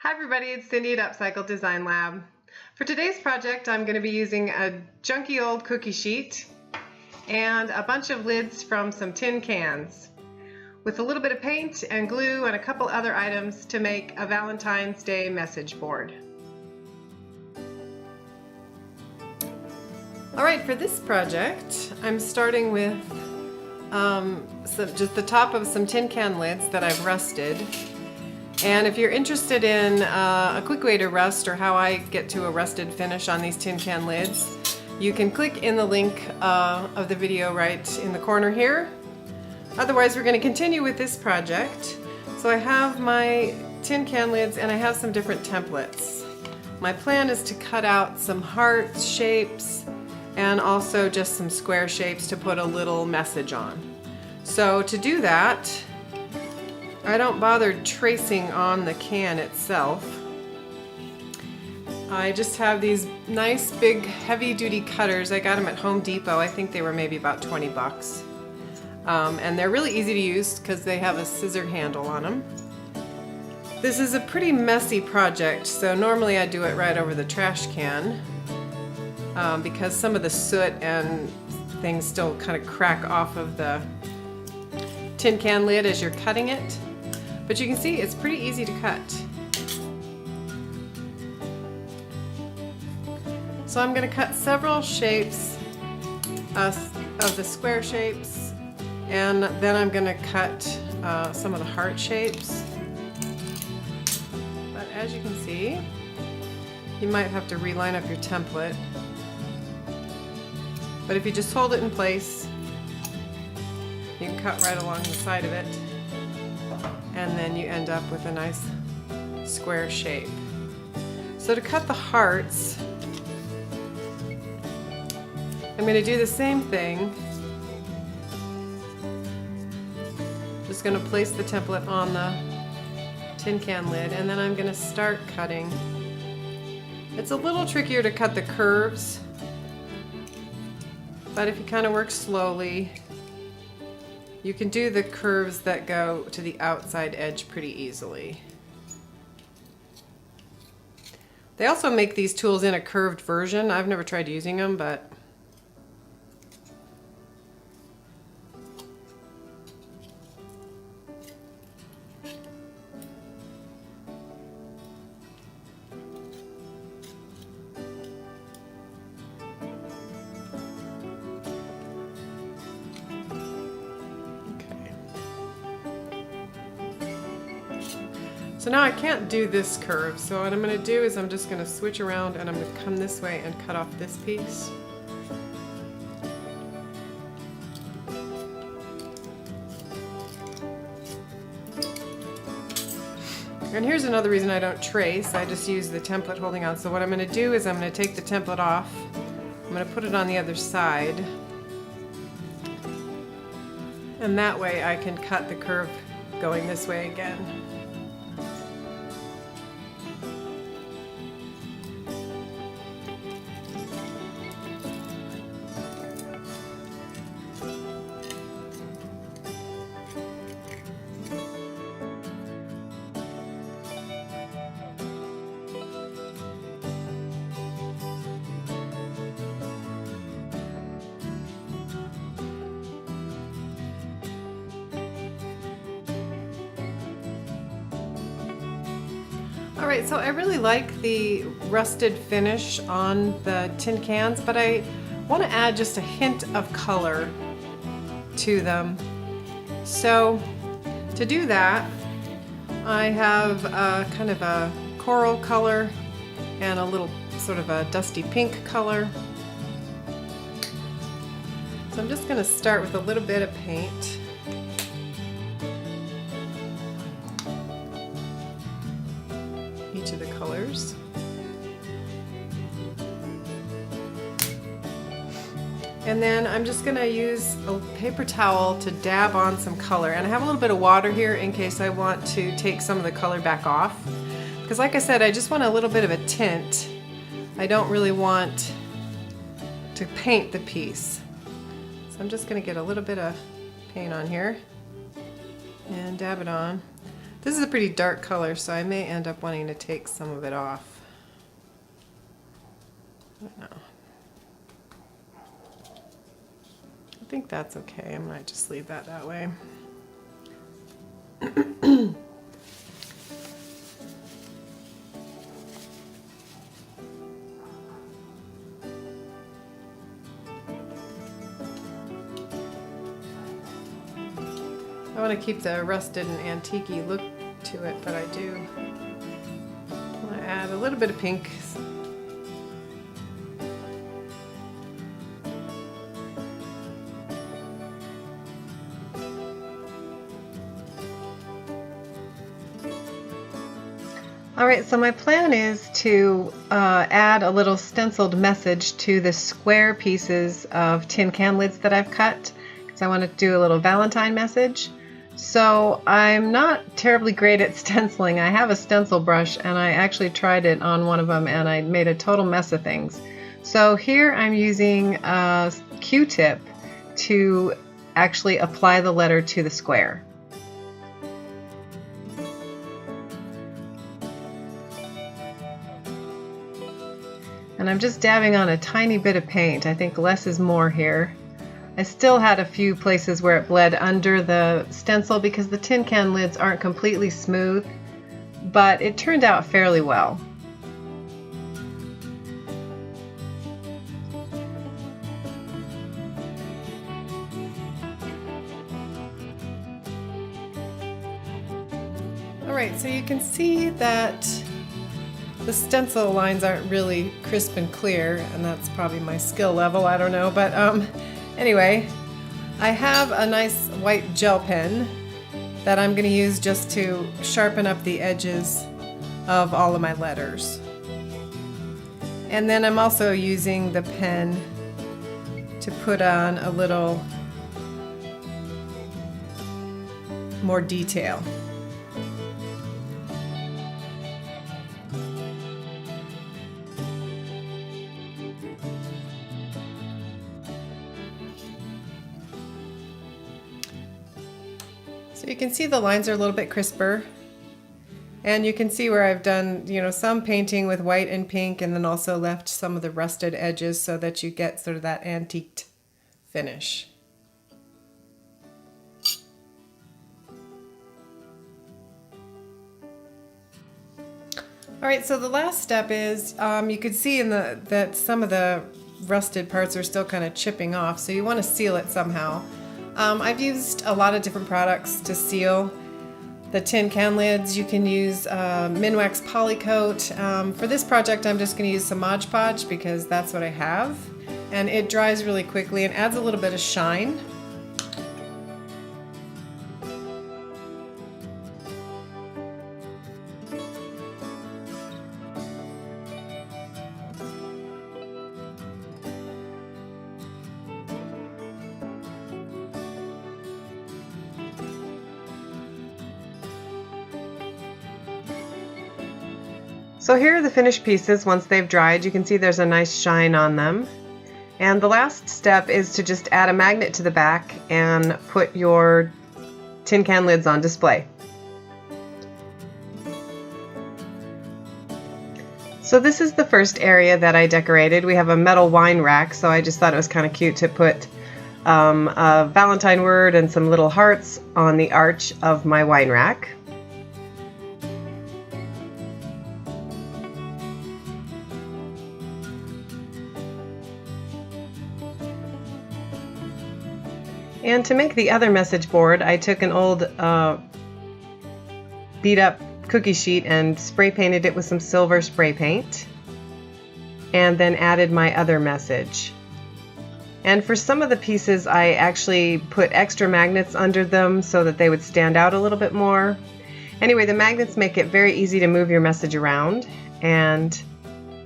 Hi everybody, it's Cindy at Upcycle Design Lab. For today's project, I'm going to be using a junky old cookie sheet and a bunch of lids from some tin cans with a little bit of paint and glue and a couple other items to make a Valentine's Day message board. Alright, for this project, I'm starting with just the top of some tin can lids that I've rusted. And if you're interested in a quick way to rust or how I get to a rusted finish on these tin can lids, you can click in the link of the video right in the corner here. Otherwise, we're going to continue with this project. So I have my tin can lids and I have some different templates. My plan is to cut out some heart shapes and also just some square shapes to put a little message on. So to do that, I don't bother tracing on the can itself. I just have these nice big heavy-duty cutters. I got them at Home Depot. I think they were maybe about 20 bucks. And they're really easy to use because they have a scissor handle on them. This is a pretty messy project, so normally I do it right over the trash can because some of the soot and things still kind of crack off of the tin can lid as you're cutting it. But you can see it's pretty easy to cut. So I'm going to cut several shapes of the square shapes, and then I'm going to cut some of the heart shapes. But as you can see, you might have to reline up your template. But if you just hold it in place, you can cut right along the side of it, and then you end up with a nice square shape. So to cut the hearts, I'm going to do the same thing. Just going to place the template on the tin can lid, and then I'm going to start cutting. It's a little trickier to cut the curves, but if you kind of work slowly, you can do the curves that go to the outside edge pretty easily. They also make these tools in a curved version. I've never tried using them, but so now I can't do this curve, so what I'm going to do is I'm just going to switch around and I'm going to come this way and cut off this piece. And here's another reason I don't trace, I just use the template holding on. So what I'm going to do is I'm going to take the template off, I'm going to put it on the other side, and that way I can cut the curve going this way again. Alright, so I really like the rusted finish on the tin cans, but I want to add just a hint of color to them. So to do that, I have kind of a coral color and a little sort of a dusty pink color. So I'm just going to start with a little bit of paint. Each of the colors. And then I'm just going to use a paper towel to dab on some color. And I have a little bit of water here in case I want to take some of the color back off. Because like I said, I just want a little bit of a tint. I don't really want to paint the piece. So I'm just going to get a little bit of paint on here and dab it on. This is a pretty dark color, so I may end up wanting to take some of it off. I don't know. I think that's okay. I might just leave that way. I want to keep the rusted and antique-y look to it, but I do want to add a little bit of pink. Alright, so my plan is to add a little stenciled message to the square pieces of tin can lids that I've cut, because I want to do a little Valentine message. So I'm not terribly great at stenciling. I have a stencil brush and I actually tried it on one of them and I made a total mess of things. So here I'm using a Q-tip to actually apply the letter to the square. And I'm just dabbing on a tiny bit of paint. I think less is more here. I still had a few places where it bled under the stencil because the tin can lids aren't completely smooth, but it turned out fairly well. Alright, so you can see that the stencil lines aren't really crisp and clear, and that's probably my skill level, I don't know, but anyway, I have a nice white gel pen that I'm going to use just to sharpen up the edges of all of my letters. And then I'm also using the pen to put on a little more detail. So you can see the lines are a little bit crisper, and you can see where I've done, some painting with white and pink, and then also left some of the rusted edges so that you get sort of that antiqued finish. Alright, so the last step is, you can see that some of the rusted parts are still kind of chipping off, so you want to seal it somehow. I've used a lot of different products to seal the tin can lids. You can use Minwax Polycoat. For this project I'm just going to use some Mod Podge because that's what I have, and it dries really quickly and adds a little bit of shine. So here are the finished pieces once they've dried. You can see there's a nice shine on them. And the last step is to just add a magnet to the back and put your tin can lids on display. So this is the first area that I decorated. We have a metal wine rack, so I just thought it was kind of cute to put a Valentine word and some little hearts on the arch of my wine rack. And to make the other message board, I took an old beat up cookie sheet and spray painted it with some silver spray paint, and then added my other message. And for some of the pieces I actually put extra magnets under them so that they would stand out a little bit more. Anyway, the magnets make it very easy to move your message around, and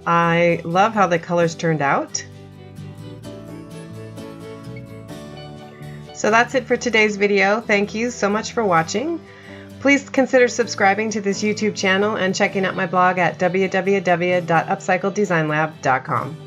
I love how the colors turned out. So that's it for today's video. Thank you so much for watching. Please consider subscribing to this YouTube channel and checking out my blog at www.upcycledesignlab.com.